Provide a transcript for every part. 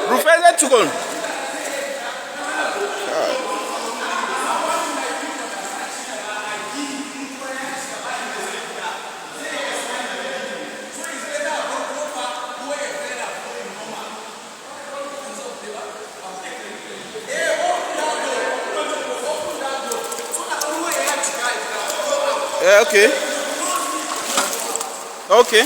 Rufese Tukon. Yeah, okay. Okay.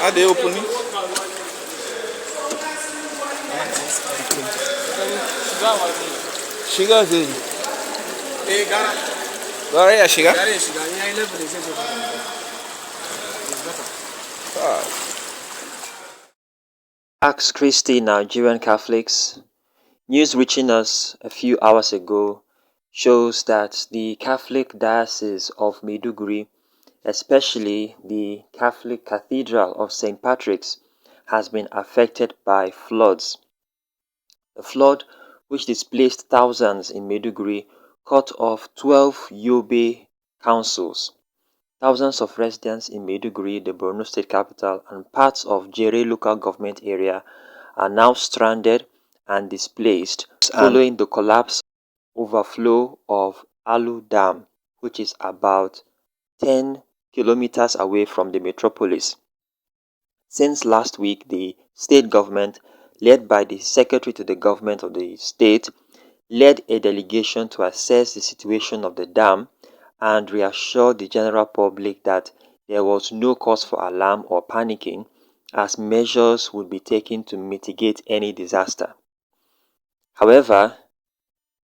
Are they opening? Shiga zai. Gara. Gara ya shiga? Gara ya shiga. Ya yi level zai zo. Ask Christi Nigerian Catholics. News reaching us a few hours ago shows that the Catholic Diocese of Maiduguri, especially the Catholic Cathedral of St. Patrick's, has been affected by floods. The flood, which displaced thousands in Maiduguri, cut off 12 Yobe councils. Thousands of residents in Maiduguri, the Borno state capital, and parts of Jere local government area are now stranded and displaced following the collapse overflow of Alu Dam, which is about 10 kilometers away from the metropolis. Since last week, the state government, led by the secretary to the government of the state, led a delegation to assess the situation of the dam and reassure the general public that there was no cause for alarm or panicking, as measures would be taken to mitigate any disaster. However,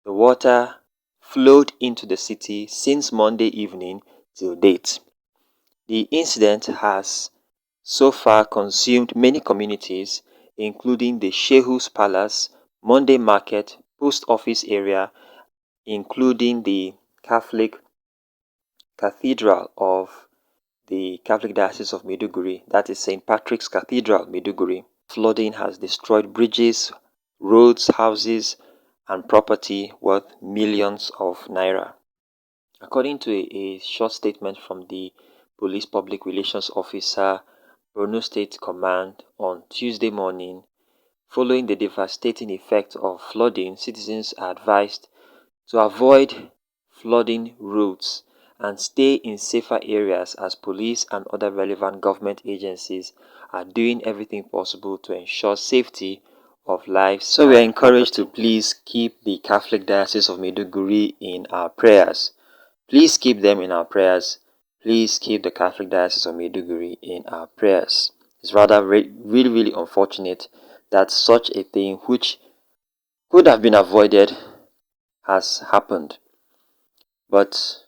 the water flowed into the city since Monday evening till date. The incident has so far consumed many communities, including the Shehu's Palace, Monday Market, Post Office area, including the Catholic Cathedral of the Catholic Diocese of Maiduguri, that is St. Patrick's Cathedral, Maiduguri. Flooding has destroyed bridges, roads, houses, and property worth millions of naira. According to a short statement from the Police Public Relations Officer, Borno State Command on Tuesday morning, following the devastating effect of flooding, citizens are advised to avoid flooding routes and stay in safer areas as police and other relevant government agencies are doing everything possible to ensure safety of lives. So we are encouraged to please keep the Catholic Diocese of Maiduguri in our prayers. Please keep them in our prayers. Please keep the Catholic Diocese of Maiduguri in our prayers. It's rather really unfortunate that such a thing which could have been avoided has happened. But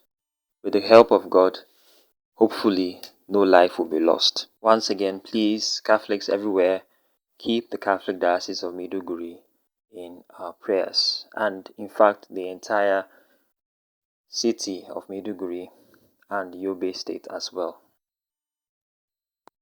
with the help of God, hopefully no life will be lost. Once again, please, Catholics everywhere, keep the Catholic Diocese of Maiduguri in our prayers. And in fact, the entire city of Maiduguri and Yobe State as well.